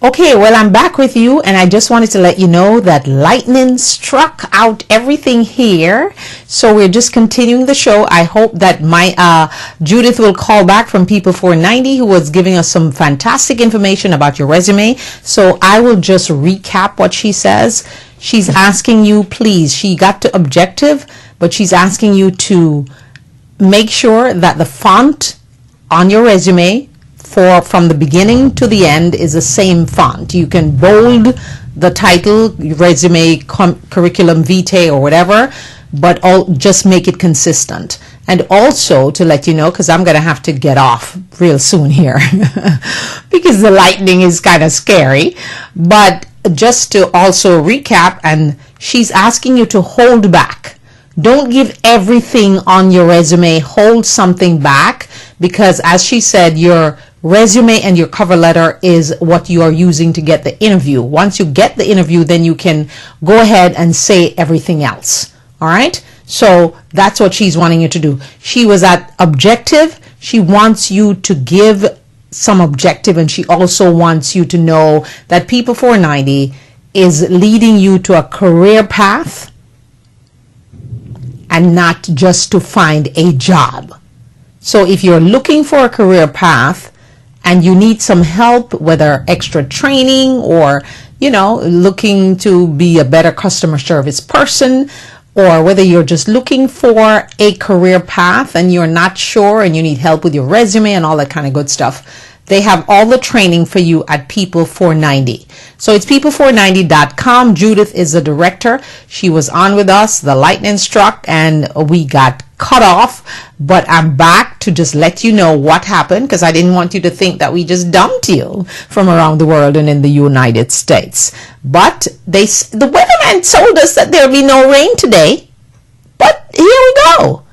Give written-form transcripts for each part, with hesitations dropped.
Okay, well, I'm back with you, and I just wanted to let you know that lightning struck out everything here. So we're just continuing the show. I hope that my Judith will call back from People 490, who was giving us some fantastic information about your resume. So I will just recap what she says. She's asking you, please, she got to objective, but she's asking you to make sure that the font on your resume from the beginning to the end is the same font. You can bold the title, resume, curriculum vitae, or whatever, but just make it consistent. And also to let you know, because I'm going to have to get off real soon here because the lightning is kind of scary, but just to also recap, and she's asking you to hold back. Don't give everything on your resume. Hold something back, because as she said, your resume and your cover letter is what you are using to get the interview. Once you get the interview, then you can go ahead and say everything else. All right? So that's what she's wanting you to do. She was at objective. She wants you to give some objective, and she also wants you to know that People 490 is leading you to a career path and not just to find a job. So if you're looking for a career path and you need some help, whether extra training or, looking to be a better customer service person, or whether you're just looking for a career path and you're not sure and you need help with your resume and all that kind of good stuff, they have all the training for you at People 490. So it's people490.com. Judith is the director. She was on with us. The lightning struck and we got cut off. But I'm back to just let you know what happened, because I didn't want you to think that we just dumped you from around the world and in the United States. But the weatherman told us that there'll be no rain today. But here we go.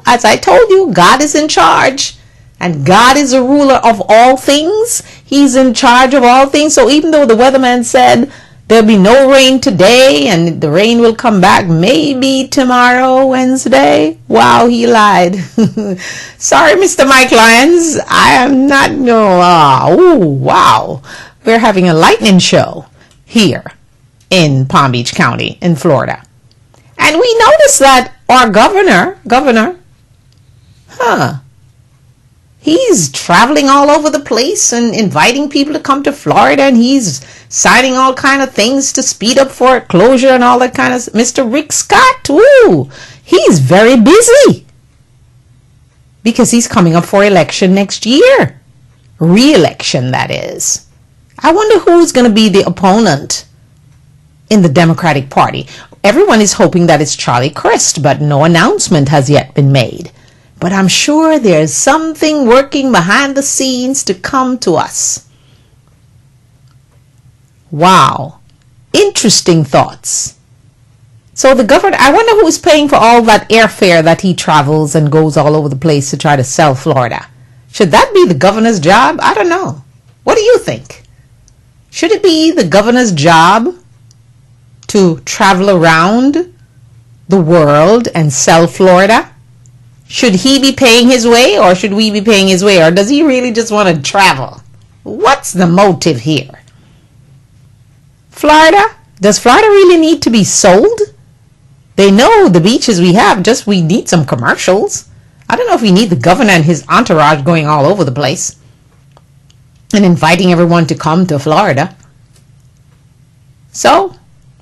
As I told you, God is in charge. And God is a ruler of all things. He's in charge of all things. So even though the weatherman said there'll be no rain today and the rain will come back maybe tomorrow, Wednesday, wow, he lied. Sorry, Mr. Mike Lyons. I am not, wow. We're having a lightning show here in Palm Beach County in Florida. And we noticed that our governor, he's traveling all over the place and inviting people to come to Florida, and he's signing all kind of things to speed up foreclosure and all that kind of. Mr. Rick Scott, he's very busy because he's coming up for election next year. Re-election, that is. I wonder who's going to be the opponent in the Democratic Party. Everyone is hoping that it's Charlie Crist, but no announcement has yet been made. But I'm sure there's something working behind the scenes to come to us. Wow. Interesting thoughts. So the governor, I wonder who is paying for all that airfare that he travels and goes all over the place to try to sell Florida. Should that be the governor's job? I don't know. What do you think? Should it be the governor's job to travel around the world and sell Florida? Should he be paying his way, or should we be paying his way? Or does he really just want to travel? What's the motive here? Florida? Does Florida really need to be sold? They know the beaches we have, just we need some commercials. I don't know if we need the governor and his entourage going all over the place and inviting everyone to come to Florida. So,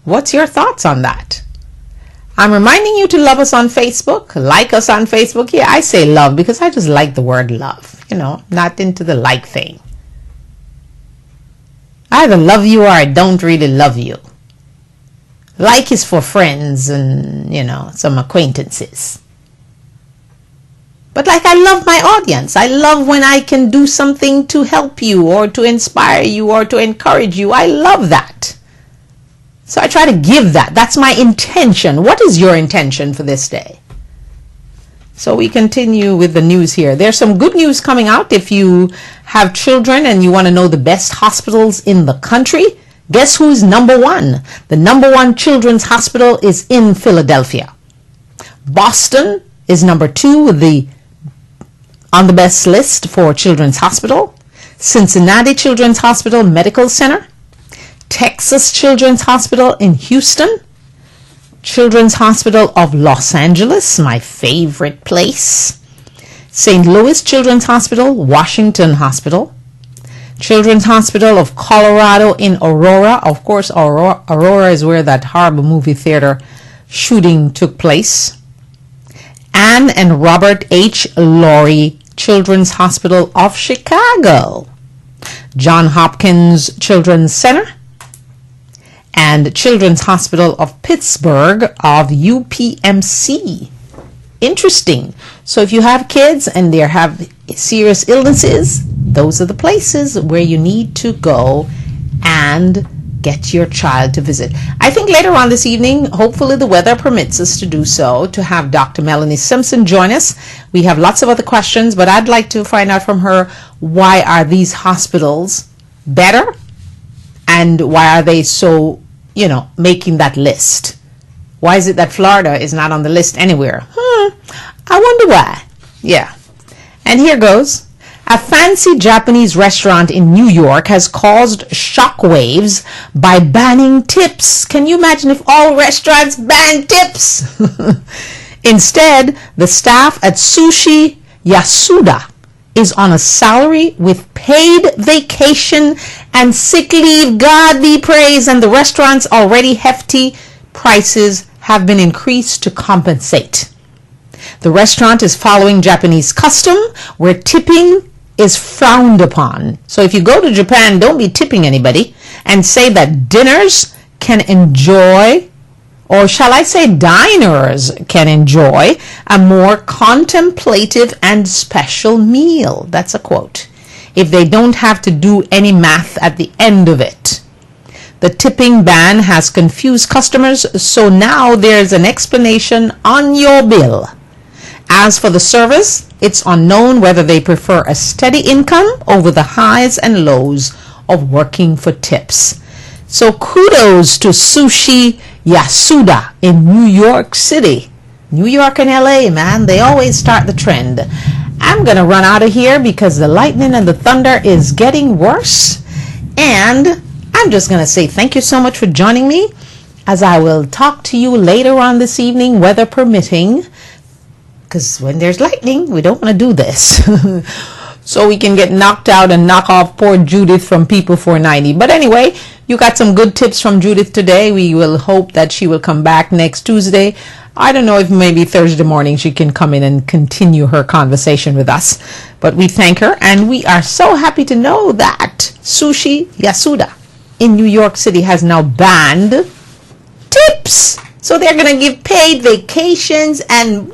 what's your thoughts on that? I'm reminding you to love us on Facebook, like us on Facebook. Yeah, I say love because I just like the word love, not into the like thing. I either love you or I don't really love you. Like is for friends and, some acquaintances. But I love my audience. I love when I can do something to help you or to inspire you or to encourage you. I love that. So I try to give that. That's my intention. What is your intention for this day? So we continue with the news here. There's some good news coming out. If you have children and you want to know the best hospitals in the country, guess who's number one? The number one children's hospital is in Philadelphia. Boston is number two on the best list for children's hospital. Cincinnati Children's Hospital Medical Center, Texas Children's Hospital in Houston, Children's Hospital of Los Angeles, my favorite place, St. Louis Children's Hospital, Washington Hospital, Children's Hospital of Colorado in Aurora. Of course, Aurora is where that horrible movie theater shooting took place. Anne and Robert H. Laurie Children's Hospital of Chicago, John Hopkins Children's Center, and Children's Hospital of Pittsburgh of UPMC. Interesting. So if you have kids and they have serious illnesses, those are the places where you need to go and get your child to visit. I think later on this evening, hopefully the weather permits us to do so, to have Dr. Melanie Simpson join us. We have lots of other questions, but I'd like to find out from her, why are these hospitals better and why are they so, making that list? Why is it that Florida is not on the list anywhere? I wonder why. Yeah. And here goes. A fancy Japanese restaurant in New York has caused shockwaves by banning tips. Can you imagine if all restaurants banned tips? Instead, the staff at Sushi Yasuda is on a salary with paid vacation and sick leave. God be praised. And the restaurant's already hefty prices have been increased to compensate. The restaurant is following Japanese custom where tipping is frowned upon. So if you go to Japan, don't be tipping anybody, and say that dinners can enjoy, or shall I say diners can enjoy, a more contemplative and special meal. That's a quote. If they don't have to do any math at the end of it. The tipping ban has confused customers, so now there's an explanation on your bill. As for the service, it's unknown whether they prefer a steady income over the highs and lows of working for tips. So kudos to Sushi Yasuda in New York City. New York and LA, man, they always start the trend. I'm going to run out of here because the lightning and the thunder is getting worse. And I'm just going to say thank you so much for joining me, as I will talk to you later on this evening, weather permitting. Because when there's lightning, we don't want to do this. So we can get knocked out and knock off poor Judith from People 490. But anyway, you got some good tips from Judith today. We will hope that she will come back next Tuesday. I don't know if maybe Thursday morning she can come in and continue her conversation with us. But we thank her, and we are so happy to know that Sushi Yasuda in New York City has now banned tips. So they're going to give paid vacations and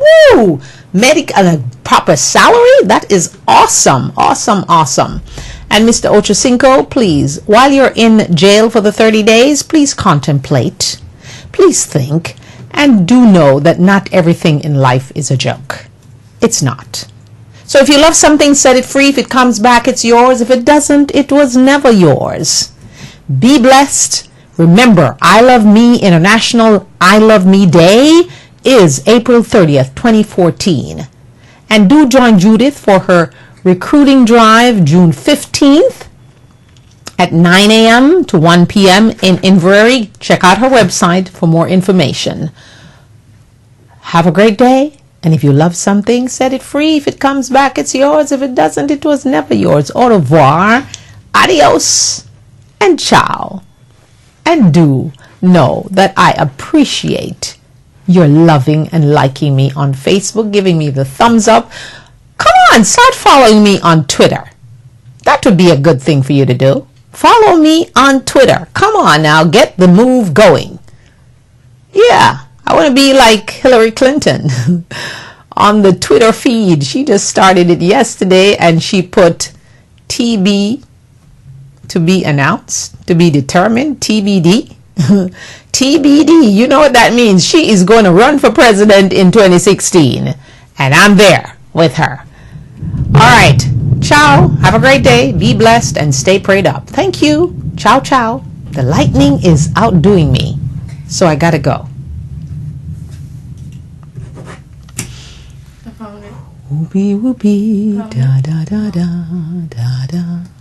a proper salary. That is awesome, awesome, awesome. And Mr. Ochocinco, please, while you're in jail for the 30 days, please contemplate, please think, and do know that not everything in life is a joke. It's not. So if you love something, set it free. If it comes back, it's yours. If it doesn't, it was never yours. Be blessed. Remember, I Love Me International I Love Me Day is April 30th, 2014. And do join Judith for her recruiting drive June 15th at 9 a.m. to 1 p.m. in Inverary. Check out her website for more information. Have a great day. And if you love something, set it free. If it comes back, it's yours. If it doesn't, it was never yours. Au revoir, adios, and ciao. And do know that I appreciate your loving and liking me on Facebook, giving me the thumbs up. Come on, start following me on Twitter. That would be a good thing for you to do. Follow me on Twitter. Come on now, get the move going. Yeah, I want to be like Hillary Clinton on the Twitter feed. She just started it yesterday, and she put TB, to be announced, to be determined, TBD. TBD, you know what that means. She is going to run for president in 2016, and I'm there with her. All right, ciao, have a great day, be blessed, and stay prayed up. Thank you. Ciao, ciao. The lightning is outdoing me, so I gotta go. Whoopee whoopee, da da da da da da.